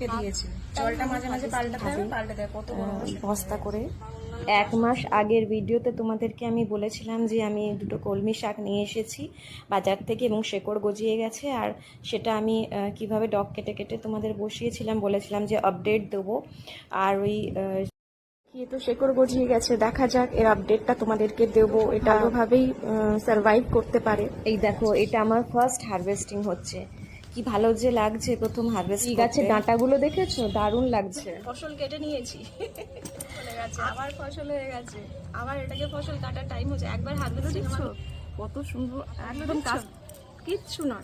রেখে দিয়েছে, জলটা মাঝে মাঝে পাল্টাতে হবে, পাল্টে দেয় কত বড় বস্তা করে। 1 মাস আগের ভিডিওতে তোমাদেরকে আমি বলেছিলাম যে আমি দুটো কলমি শাক নিয়ে এসেছি বাজার থেকে এবং শেকড় গজিয়ে গেছে, আর সেটা আমি কিভাবে ডগ কেটে কেটে তোমাদের বসিয়েছিলাম, বলেছিলাম যে আপডেট দেবো। আর ওই কি তো শেকড় গজিয়ে গেছে, দেখা যাক এর আপডেটটা তোমাদেরকে দেবো। এটা ভালোভাবেই সারভাইভ করতে পারে। এই দেখো, এটা আমার ফার্স্ট হারভেস্টিং হচ্ছে, কি ভালো যে লাগছে প্রথম হারভেস্ট। এই গাছের ডাঁটাগুলো দেখেছো, দারুণ লাগছে। ফসল কেটে নিয়েছি, চলে গেছে, আবার ফসল হয়ে গেছে, আবার এটাকে ফসল কাটার টাইম হচ্ছে। একবার হারভেস্ট দেখছো কত সুন্দর, একদম কিচ্ছু না,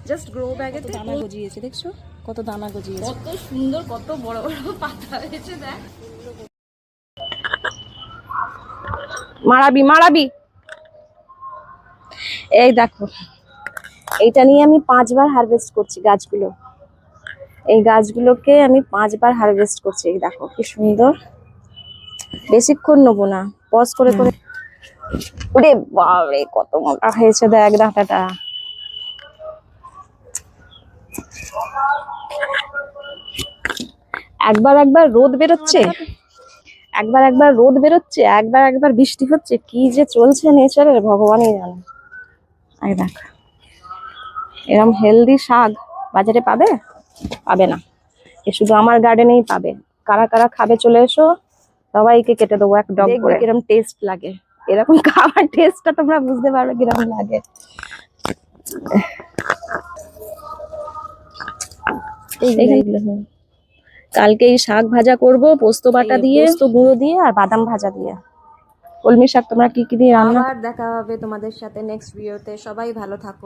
জাস্ট গ্রো ব্যাগে দানা গজিয়েছে, দেখছো কত দানা গজিয়েছে, কত সুন্দর, কত বড় বড় পাতা হয়েছে। দেখ, মারাবি মারাবি। এই দেখো, এইটা নিয়ে আমি 5 বার হারভেস্ট করছি গাছগুলো। এই গাছগুলোকে আমি 5 বার হারভেস্ট করছি। এই দেখো কি সুন্দর, বেশিক্ষণ নেবো না, পজ করে করে। ওরে বাবারে, কত মোটা হয়েছে দেখ ডাঁটাটা। একবার রোদ বেরোচ্ছে, একবার রোদ বেরোচ্ছে, একবার বৃষ্টি হচ্ছে, কি যে চলছে নেচারের ভগবানই জানে। এই দেখ, এরকম হেলদি শাক বাজারে পাবে? পাবে না, এ শুধু আমার গার্ডেনেই পাবে। কারা কারা খাবে চলে এসো, সবাইকে কেটে দেবো এক ডগ করে। কিরকম টেস্ট লাগে, এরকম খাবার টেস্টটা তোমরা বুঝতে পারবে কিরকম লাগে। কালকে এই শাক ভাজা করব পোস্ত বাটা দিয়ে, পোস্ত গুঁড়ো দিয়ে আর বাদাম ভাজা দিয়ে। কলমি শাক তোমরা কি কি দিয়ে রান্না। আবার দেখা হবে তোমাদের সাথে নেক্সট ভিডিওতে, সবাই ভালো থাকো।